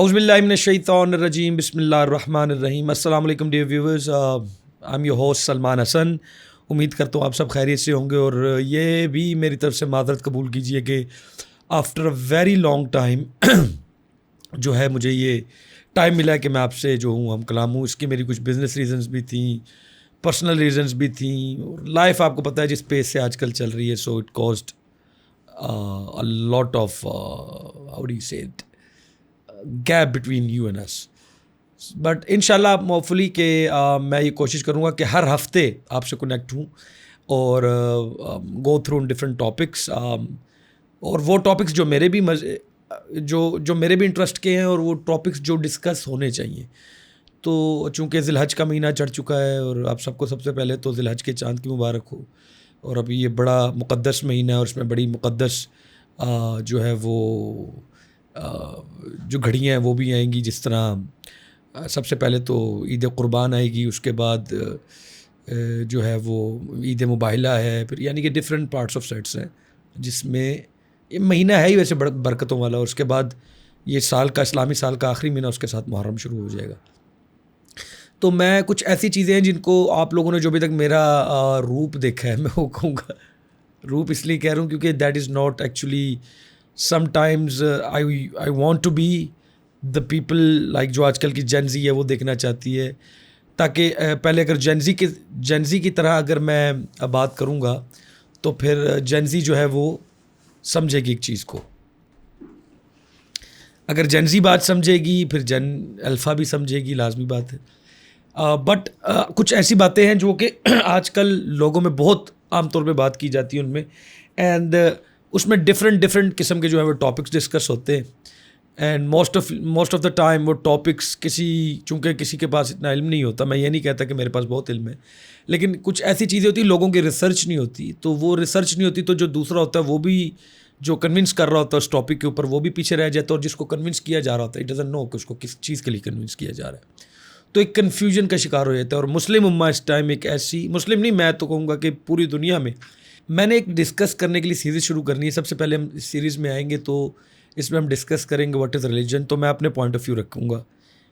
औज़ुबिल्लाहिमिनश्शैतानिर्रजीम बिस्मिल्लाहिर्रहमानिर्रहीम। अस्सलाम वालेकुम dear viewers, I am your host Salman Hasan. उम्मीद करता हूँ आप सब खैरियत से होंगे और ये भी मेरी तरफ से माज़रत कबूल कीजिए कि after a very long time जो है मुझे ये टाइम मिला कि मैं आपसे जो हूँ हम कलाम हूँ। इसकी मेरी कुछ बिज़नेस रीजंस भी थी, पर्सनल रीजंस भी थी, और लाइफ आपको पता है जिस पेस से आजकल चल रही है, so it cost a lot of how do you say it, gap between you and us. But इंशाल्लाह होपफुली कि मैं ये कोशिश करूँगा कि हर हफ्ते आपसे कनेक्ट हूँ और गो थ्रू डिफरेंट टॉपिक्स, और वो टॉपिक्स जो मेरे भी जो मेरे भी इंटरेस्ट के हैं, और वो टॉपिक्स जो डिस्कस होने चाहिए। तो चूँकि ज़िलहज का महीना चढ़ चुका है और आप सबको सबसे पहले तो ज़िलहज के चाँद की मुबारक हो, और अभी ये बड़ा मुक़द्दस महीना है और उसमें बड़ी मुक़द्दस जो है वो जो घड़ियाँ हैं वो भी आएंगी। जिस तरह सबसे पहले तो ईद क़ुरबान आएगी, उसके बाद जो है वो ईद मुबाहिला है, फिर यानी कि डिफरेंट पार्ट्स ऑफ सेट्स हैं जिसमें ये महीना है ही वैसे बरकतों वाला। और उसके बाद ये साल का इस्लामी साल का आखिरी महीना, उसके साथ मुहर्रम शुरू हो जाएगा। तो मैं कुछ ऐसी चीज़ें हैं जिनको आप लोगों ने जो अभी तक मेरा रूप देखा है, मैं वो कहूँगा रूप इसलिए कह रहा हूँ क्योंकि that is not actually, sometimes I want to be the people like जो आजकल की जेनजी है वो देखना चाहती है। ताकि पहले अगर जेनजी की तरह अगर मैं बात करूँगा तो फिर जेनजी जो है वो समझेगी एक चीज़ को, अगर जेनजी बात समझेगी फिर जेन अल्फ़ा भी समझेगी, लाजमी बात है। बट कुछ ऐसी बातें हैं जो कि आजकल लोगों में बहुत आमतौर पे बात की जाती है उनमें, एंड उसमें डिफरेंट किस्म के जो है वो टॉपिक्स डिस्कस होते हैं। And most of the time वो टॉपिक्स चूँकि किसी के पास इतना इल्म नहीं होता, मैं ये नहीं कहता कि मेरे पास बहुत इल्म है, लेकिन कुछ ऐसी चीज़ें होती लोगों की रिसर्च नहीं होती, तो वो रिसर्च नहीं होती तो जो दूसरा होता है वो भी जो कन्विंस कर रहा होता है उस टॉपिक के ऊपर वो भी पीछे रह जाता है, और जिसको कन्विंस किया जा रहा होता है इट डजंट नो कि उसको किस चीज़ के लिए कन्विंस किया जा रहा है, तो एक कन्फ्यूजन का शिकार हो जाता है। और मुस्लिम उम्मा इस टाइम एक ऐसी, मुस्लिम नहीं मैं तो कहूँगा कि पूरी दुनिया में, मैंने एक डिस्कस करने के लिए सीरीज़ शुरू करनी है। सबसे पहले हम इस सीरीज़ में आएंगे तो इसमें हम डिस्कस करेंगे व्हाट इज़ रिलीजन। तो मैं अपने पॉइंट ऑफ व्यू रखूँगा।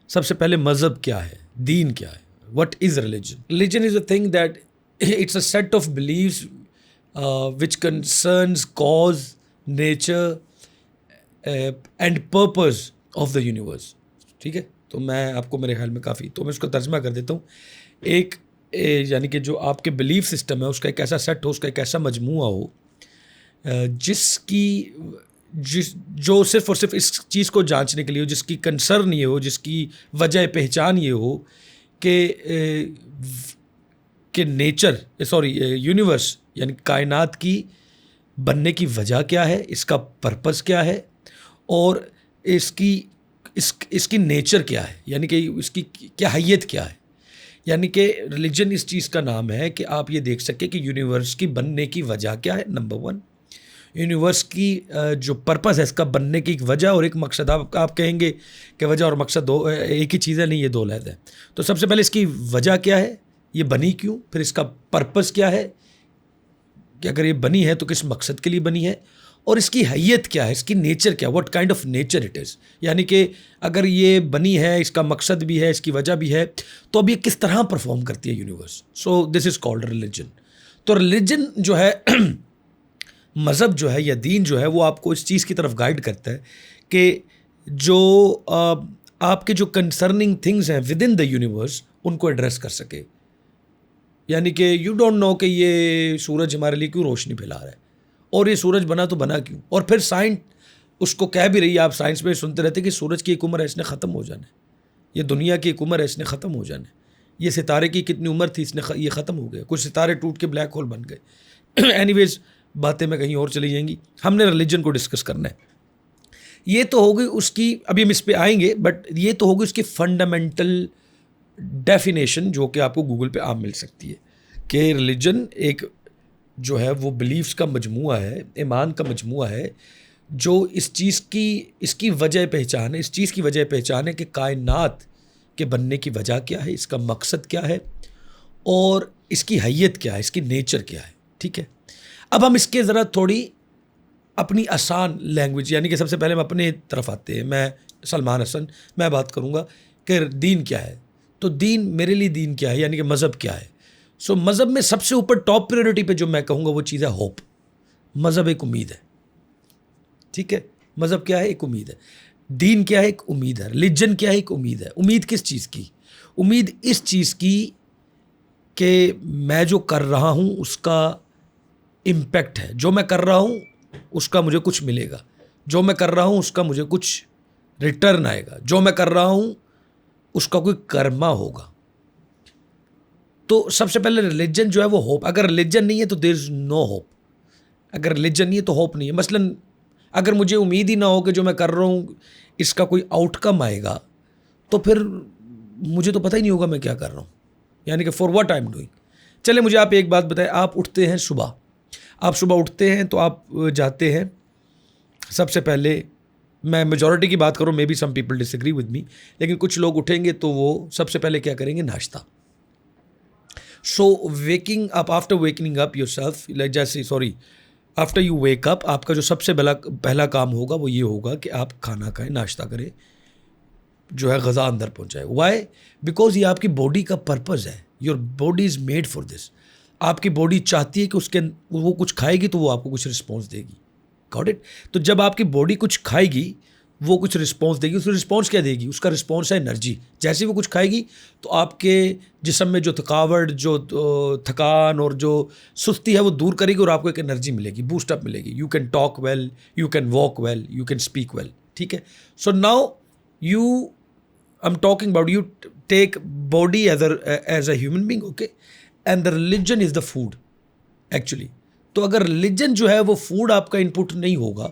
सबसे पहले मज़हब क्या है, दीन क्या है, what is religion. Religion is a thing that it's a set of believes which concerns cause, nature and purpose of the universe. ठीक है, तो मैं आपको मेरे ख्याल में काफ़ी, तो मैं उसका तर्जमा कर देता हूँ। एक यानी कि जो आपके बिलीफ सिस्टम है उसका एक ऐसा सेट हो, उसका एक ऐसा मजमूआ हो जो सिर्फ़ और सिर्फ इस चीज़ को जांचने के लिए हो, जिसकी कंसर्न ये हो, जिसकी वजह पहचान ये हो कि यूनिवर्स यानी कायनात की बनने की वजह क्या है, इसका पर्पस क्या है, और इसकी नेचर क्या है, यानी कि इसकी क्या हैयत क्या है। यानी कि रिलीजन इस चीज़ का नाम है कि आप ये देख सकें कि यूनिवर्स की बनने की वजह क्या है, नंबर वन। यूनिवर्स की जो पर्पस है इसका बनने की एक वजह और एक मकसद। आप कहेंगे कि वजह और मकसद दो एक ही चीज़ है, नहीं, ये दो लहज़ है। तो सबसे पहले इसकी वजह क्या है, ये बनी क्यों, फिर इसका पर्पस क्या है कि अगर ये बनी है तो किस मकसद के लिए बनी है, और इसकी हैयत क्या है, इसकी नेचर क्या, what kind of nature it is. यानी कि अगर ये बनी है, इसका मकसद भी है, इसकी वजह भी है, तो अब ये किस तरह परफॉर्म करती है universe. So this is called religion. तो रिलीजन जो है मज़हब जो है या दीन जो है वो आपको इस चीज़ की तरफ गाइड करता है कि जो आपके जो कंसर्निंग थिंग्स हैं विद इन द यूनिवर्स उनको एड्रेस कर सके। यानी कि यू डोंट नो कि ये सूरज हमारे लिए क्यों रोशनी फैला रहा है, और ये सूरज बना तो बना क्यों, और फिर साइंस उसको कह भी रही है, आप साइंस में सुनते रहते कि सूरज की एक उम्र है इसने ख़त्म हो जाना है, ये दुनिया की एक उम्र है इसने ख़त्म हो जाना है, ये सितारे की कितनी उम्र थी ये ख़त्म हो गया, कुछ सितारे टूट के ब्लैक होल बन गए। एनीवेज बातें में कहीं और चली जाएंगी, हमने रिलीजन को डिस्कस करना है। ये तो होगी उसकी, अभी हम इस पर आएंगे, बट ये तो होगी उसकी फंडामेंटल डेफिनेशन जो कि आपको गूगल पे आप मिल सकती है कि रिलीजन एक जो है वो बिलीफ्स का मजमूआ है, ईमान का मजमूआ है, जो इसकी वजह पहचान है, इस चीज़ की वजह पहचान है कि कायनात के बनने की वजह क्या है, इसका मकसद क्या है, और इसकी हैयत क्या है, इसकी नेचर क्या है। ठीक है, अब हम इसके ज़रा थोड़ी अपनी आसान लैंग्वेज, यानी कि सबसे पहले हम अपने तरफ आते हैं। मैं सलमान हसन, मैं बात करूँगा कि दीन क्या है। तो दीन, मेरे लिए दीन क्या है, यानी कि मज़हब क्या है। सो मज़हब में सबसे ऊपर टॉप प्रायोरिटी पे जो मैं कहूँगा वो चीज़ है होप। मज़हब एक उम्मीद है, ठीक है। मज़हब क्या है? एक उम्मीद है। दीन क्या है? एक उम्मीद है। रिलीजन क्या है? एक उम्मीद है। उम्मीद किस चीज़ की? उम्मीद इस चीज़ की कि मैं जो कर रहा हूँ उसका इम्पैक्ट है, जो मैं कर रहा हूँ उसका मुझे कुछ मिलेगा, जो मैं कर रहा हूँ उसका मुझे कुछ रिटर्न आएगा, जो मैं कर रहा हूँ उसका कोई कर्मा होगा। तो सबसे पहले रिलीजन जो है वो होप। अगर रिलीजन नहीं है तो देयर इज नो होप। अगर रिलीजन नहीं है तो होप नहीं है। मसलन अगर मुझे उम्मीद ही ना हो कि जो मैं कर रहा हूँ इसका कोई आउटकम आएगा, तो फिर मुझे तो पता ही नहीं होगा मैं क्या कर रहा हूँ, यानी कि for what I am doing. चले मुझे आप एक बात बताएं, आप उठते हैं सुबह, आप सुबह उठते हैं तो आप जाते हैं, सबसे पहले मैं मेजॉरिटी की बात करूँ, maybe some people disagree with me, लेकिन कुछ लोग उठेंगे तो वो सबसे पहले क्या करेंगे? नाश्ता। So waking up, after waking up yourself, like जैसे sorry after you wake up, आपका जो सबसे पहला काम होगा वो ये होगा कि आप खाना खाएं, नाश्ता करें, जो है ग़ज़ा अंदर पहुंचाए। वाई? बिकॉज ये आपकी बॉडी का पर्पज़ है। Your body is made for this. आपकी बॉडी चाहती है कि उसके वो कुछ खाएगी तो वो आपको कुछ रिस्पॉन्स देगी। Got it? तो जब आपकी बॉडी कुछ खाएगी वो कुछ रिस्पॉन्स देगी। उसका रिस्पॉन्स क्या देगी? उसका रिस्पॉन्स है एनर्जी। जैसे वो कुछ खाएगी तो आपके जिस्म में जो थकावट, जो थकान और जो सुस्ती है वो दूर करेगी और आपको एक एनर्जी मिलेगी, बूस्टअप मिलेगी। You can talk well, you can walk well, you can speak well, ठीक है। So now you, I'm talking about you take body as a human being, okay, and the religion is the food actually. तो अगर religion जो है वो food आपका input नहीं होगा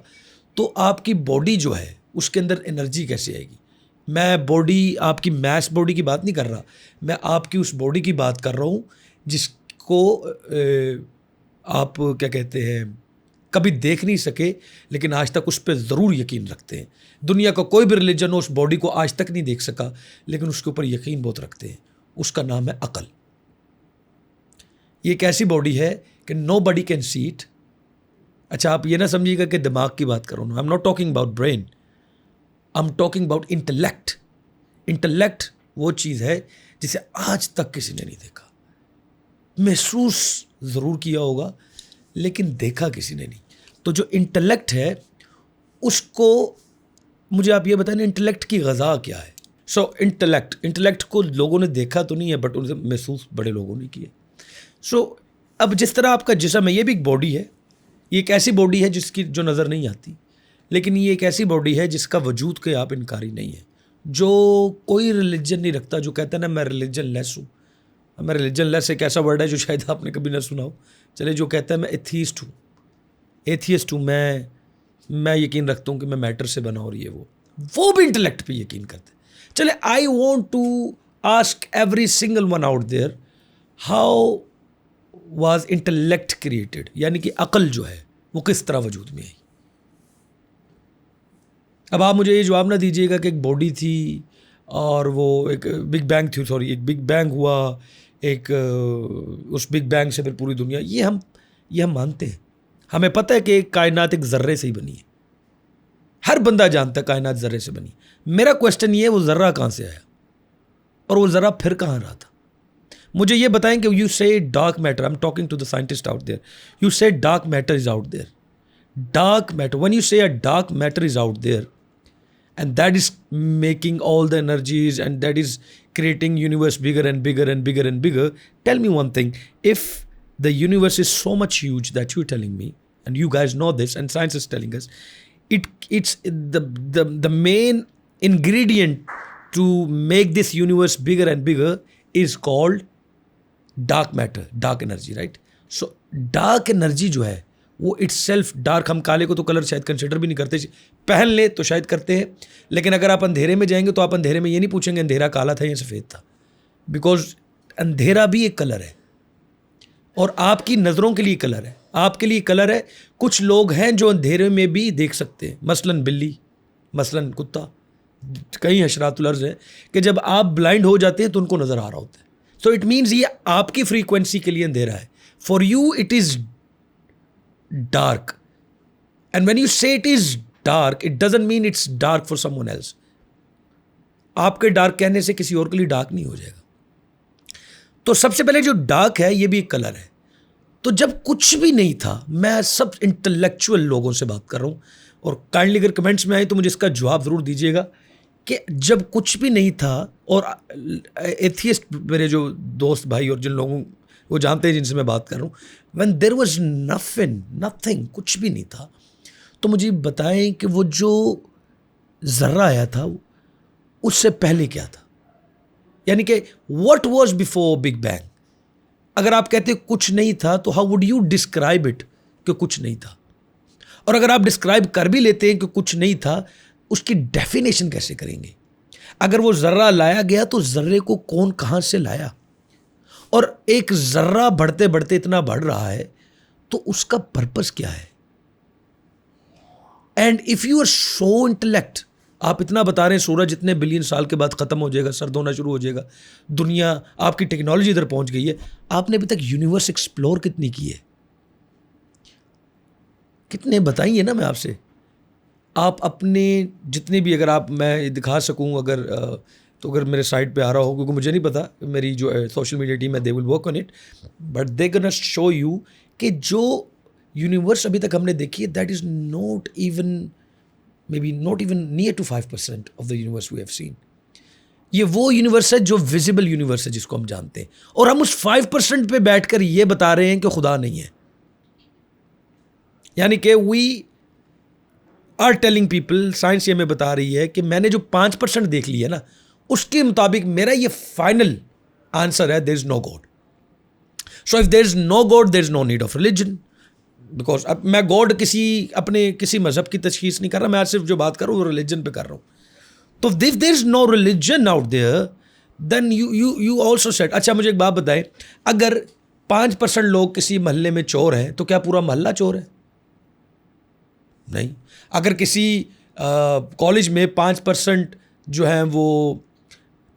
तो आपकी बॉडी जो है उसके अंदर एनर्जी कैसे आएगी? मैं बॉडी, आपकी मैस बॉडी की बात नहीं कर रहा, मैं आपकी उस बॉडी की बात कर रहा हूँ जिसको आप क्या कहते हैं, कभी देख नहीं सके लेकिन आज तक उस पर ज़रूर यकीन रखते हैं। दुनिया का कोई भी रिलीजन हो उस बॉडी को आज तक नहीं देख सका लेकिन उसके ऊपर यकीन बहुत रखते हैं। उसका नाम है अकल। ये एक ऐसी बॉडी है कि nobody can see it. अच्छा, आप ये ना समझिएगा कि दिमाग की बात करो, I am not talking about brain, I am talking about intellect. Intellect वो चीज़ है जिसे आज तक किसी ने नहीं देखा, महसूस ज़रूर किया होगा लेकिन देखा किसी ने नहीं। तो जो इंटेलेक्ट है उसको मुझे आप ये बताएं, इंटेलेक्ट की ग़ज़ा क्या है? सो इंटेलेक्ट को लोगों ने देखा तो नहीं है बट उनसे महसूस बड़े लोगों ने किया। सो अब जिस तरह आपका जिस्म है, ये भी एक बॉडी है, ये एक ऐसी बॉडी है जिसकी जो नज़र नहीं आती, लेकिन ये एक ऐसी बॉडी है जिसका वजूद के आप इनकारी नहीं है। जो कोई रिलीजन नहीं रखता, जो कहता है ना मैं रिलीजन लेस हूँ, मैं रिलीजन लेस एक ऐसा वर्ड है जो शायद आपने कभी ना सुना हो। चले, जो कहता है मैं एथीस्ट हूँ, एथियस्ट हूँ, मैं यकीन रखता हूँ कि मैं मैटर से बना और ये वो भी इंटेलेक्ट पे यकीन करते हैं। चले, I want to ask every single one out there, how was intellect created, यानी कि अकल जो है वो किस तरह वजूद में आई। अब आप मुझे ये जवाब ना दीजिएगा कि एक बॉडी थी और वो एक बिग बैंग थी, सॉरी एक बिग बैंग हुआ, एक उस बिग बैंग से फिर पूरी दुनिया, ये हम मानते हैं। हमें पता है कि कायनात एक ज़र्रे से ही बनी है, हर बंदा जानता है कायनात ज़र्रे से बनी। मेरा क्वेश्चन ये है वो ज़र्रा कहाँ से आया और वो ज़र्रा फिर कहाँ रहा था? मुझे ये बताएं कि you say dark matter, I am talking to the scientist out there, you say dark matter is out there, dark matter, when you say a dark matter is out there and that is making all the energies and that is creating universe bigger and bigger and bigger and bigger. Tell me one thing, if the universe is so much huge that you're telling me, and you guys know this and science is telling us, it's the main ingredient to make this universe bigger and bigger is called dark matter, dark energy, right? So dark energy जो है वो it's self dark, हम काले को तो colour शायद consider भी नहीं करते, पहन ले तो शायद करते हैं, लेकिन अगर आप अंधेरे में जाएंगे तो आप अंधेरे में ये नहीं पूछेंगे अंधेरा काला था या सफ़ेद था, बिकॉज अंधेरा भी एक कलर है और आपकी नज़रों के लिए कलर है, आपके लिए कलर है। कुछ लोग हैं जो अंधेरे में भी देख सकते हैं, मसलन बिल्ली, मसलन कुत्ता, कई हशरातुल अर्ज़ हैं कि जब आप ब्लाइंड हो जाते हैं तो उनको नज़र आ रहा होता है। सो इट मीन्स ये आपकी फ्रीक्वेंसी के लिए अंधेरा है, for you it is dark, and when you say it is dark it doesn't mean it's dark for someone else, आपके डार्क कहने से किसी और के लिए डार्क नहीं हो जाएगा। तो सबसे पहले जो डार्क है ये भी एक कलर है। तो जब कुछ भी नहीं था, मैं सब इंटेलेक्चुअल लोगों से बात कर रहा हूँ, और काइंडली अगर कमेंट्स में आए तो मुझे इसका जवाब ज़रूर दीजिएगा कि जब कुछ भी नहीं था, और एथियस्ट मेरे जो दोस्त भाई और जिन लोगों वो जानते हैं जिनसे मैं बात कर रहा हूँ, व्हेन देयर वाज नथिंग, कुछ भी नहीं था, तो मुझे बताएं कि वो जो ज़र्रा आया था उससे पहले क्या था, यानी कि what was before big bang. अगर आप कहते कुछ नहीं था तो how would you describe it कि कुछ नहीं था, और अगर आप डिस्क्राइब कर भी लेते हैं कि कुछ नहीं था, उसकी डेफिनेशन कैसे करेंगे। अगर वो ज़र्रा लाया गया तो ज़र्रे को कौन कहाँ से लाया, और एक ज़र्रा बढ़ते बढ़ते इतना बढ़ रहा है तो उसका पर्पस क्या है। And if you are so intellect, आप इतना बता रहे हैं सूरज इतने बिलियन साल के बाद ख़त्म हो जाएगा, सर्द होना शुरू हो जाएगा, दुनिया आपकी टेक्नोलॉजी इधर पहुंच गई है, आपने अभी तक यूनिवर्स एक्सप्लोर कितनी की है, कितने बताइए ना। मैं आपसे, आप अपने जितने भी, अगर आप मैं दिखा सकूं अगर तो अगर मेरे साइट पे आ रहा हो, क्योंकि मुझे नहीं पता, मेरी जो सोशल मीडिया टीम है they will work on it, but they gonna show you कि जो यूनिवर्स अभी तक हमने देखी है that is not even, maybe not even near to 5% of the universe we have seen. ये वो यूनिवर्स है जो विजिबल यूनिवर्स है जिसको हम जानते हैं, और हम उस 5% पे बैठकर ये बता रहे हैं कि खुदा नहीं है। यानी कि we are telling people, science ये हमें बता रही है कि मैंने जो 5% देख लिया ना, उसके मुताबिक मेरा ये फाइनल आंसर है, there is no God. So if there is no God there is no need of religion, because अब मैं गॉड अपने किसी मजहब की तशखीस नहीं कर रहा, मैं आज सिर्फ जो बात कर रहा हूँ वो रिलीजन पे कर रहा हूँ। तो if there is no religion out there then you also said. अच्छा मुझे एक बात बताएं, अगर 5% लोग किसी मोहल्ले में चोर हैं तो क्या पूरा मोहल्ला चोर है? नहीं। अगर किसी कॉलेज में 5% जो हैं वो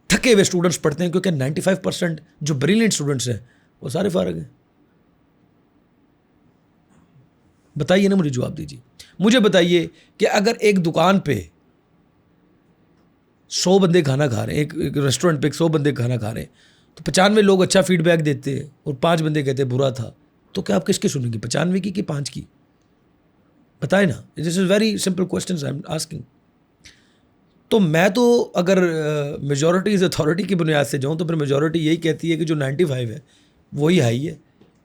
थके हुए स्टूडेंट्स पढ़ते हैं, क्योंकि 95% जो ब्रिलियंट स्टूडेंट्स हैं वो सारे फारग हैं। बताइए ना, मुझे जवाब दीजिए। मुझे बताइए कि अगर एक दुकान पे 100 बंदे खाना खा रहे हैं, एक रेस्टोरेंट पे 100 बंदे खाना खा रहे हैं, तो 95 लोग अच्छा फीडबैक देते हैं और 5 बंदे कहते हैं बुरा था, तो क्या आप किसकी सुनेंगे, 95 की कि 5 की? बताए ना। This is very simple question I am asking. तो मैं तो अगर मेजॉरिटी इज़ अथॉरिटी की बुनियाद से जाऊँ तो फिर मेजॉरिटी यही कहती है कि जो 95 है वही हाई है,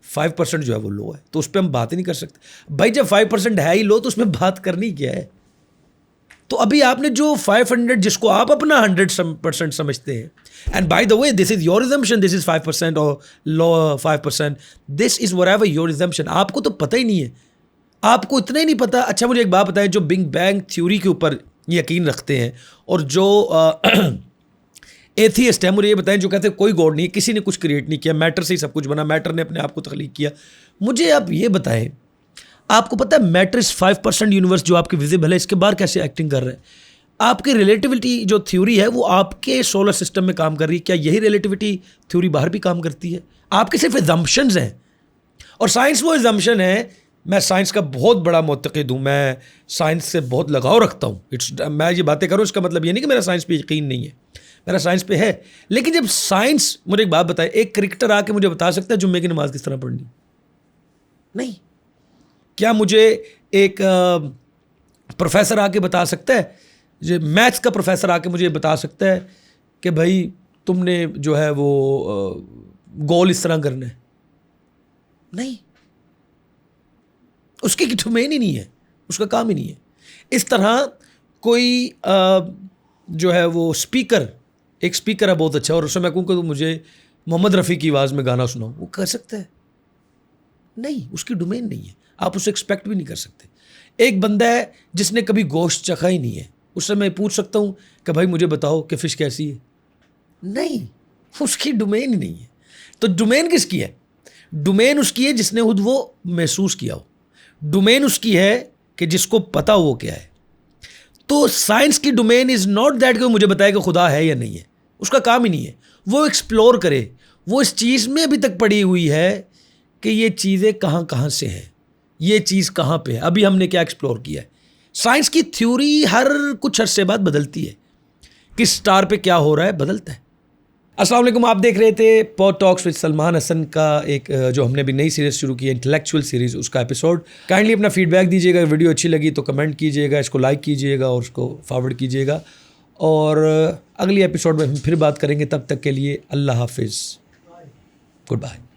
5% जो है वो लो है, तो उस पर हम बात ही नहीं कर सकते। भाई जब 5% है ही लो तो उसमें बात करनी क्या है। तो अभी आपने जो 500 जिसको आप अपना 100% समझते हैं, and by the way this is your assumption, this is 5% और लो 5%, this is whatever your assumption, आपको तो पता ही नहीं है, आपको इतना ही नहीं पता। अच्छा मुझे एक बात बताएं, जो बिग बैंग थ्योरी के ऊपर यकीन रखते हैं और जो एथियस्ट है, मुझे ये बताएं जो कहते हैं कोई गॉड नहीं, किसी ने कुछ क्रिएट नहीं किया, मैटर से ही सब कुछ बना, मैटर ने अपने आप को तख्लीक किया, मुझे आप ये बताएं, आपको पता है मैटर इज 5% यूनिवर्स जो आपके विजिबल है, इसके बाहर कैसे एक्टिंग कर रहा है? आपकी रिलेटिविटी जो थ्योरी है वो आपके सोलर सिस्टम में काम कर रही है, क्या यही रिलेटिविटी थ्योरी बाहर भी काम करती है? आपके सिर्फ एजम्पशंस हैं, और साइंस वो एजम्पशन है। मैं साइंस का बहुत बड़ा मुतक़िद हूँ, मैं साइंस से बहुत लगाव रखता हूँ। मैं ये बातें करूँ इसका मतलब ये नहीं कि मेरा साइंस पे यकीन नहीं है, मेरा साइंस पे है। लेकिन जब साइंस, मुझे एक बात बताए, एक क्रिकेटर आके मुझे बता सकता है जुम्मे की नमाज किस तरह पढ़नी? नहीं। क्या मुझे एक प्रोफेसर आके बता सकता है, जो मैथ्स का प्रोफेसर आके मुझे बता सकता है कि भाई तुमने जो है वो गोल इस तरह करना है? नहीं, उसकी डोमेन ही नहीं है, उसका काम ही नहीं है। इस तरह कोई जो है वो स्पीकर, एक स्पीकर है बहुत अच्छा, और उससे मैं कहूँ कि मुझे मोहम्मद रफ़ी की आवाज़ में गाना सुनाओ, वो कर सकता है? नहीं, उसकी डोमेन नहीं है, आप उससे एक्सपेक्ट भी नहीं कर सकते। एक बंदा है जिसने कभी गोश्त चखा ही नहीं है, उससे मैं पूछ सकता हूँ कि भाई मुझे बताओ कि फ़िश कैसी है? नहीं, उसकी डोमेन ही नहीं है। तो डोमेन किसकी है? डोमेन उसकी है जिसने खुद वो महसूस किया हो, डोमेन उसकी है कि जिसको पता हो वो क्या है। तो साइंस की डोमेन इज़ नॉट दैट कि वो मुझे बताए कि खुदा है या नहीं है, उसका काम ही नहीं है। वो एक्सप्लोर करे, वो इस चीज़ में अभी तक पड़ी हुई है कि ये चीज़ें कहाँ कहाँ से हैं, ये चीज़ कहाँ पे है। अभी हमने क्या एक्सप्लोर किया है? साइंस की थ्योरी हर कुछ अरसे बाद बदलती है। किस स्टार पे क्या हो रहा है बदलता है। अस्सलाम वालेकुम, आप देख रहे थे pod talks with Salman Hasan का एक जो हमने अभी नई सीरीज़ शुरू की है, इंटेलेक्चुअल सीरीज़, उसका एपिसोड। काइंडली अपना फीडबैक दीजिएगा, वीडियो अच्छी लगी तो कमेंट कीजिएगा, इसको लाइक कीजिएगा और उसको फॉरवर्ड कीजिएगा। और अगली एपिसोड में हम फिर बात करेंगे, तब तक के लिए अल्लाह हाफिज़, गुड बाय।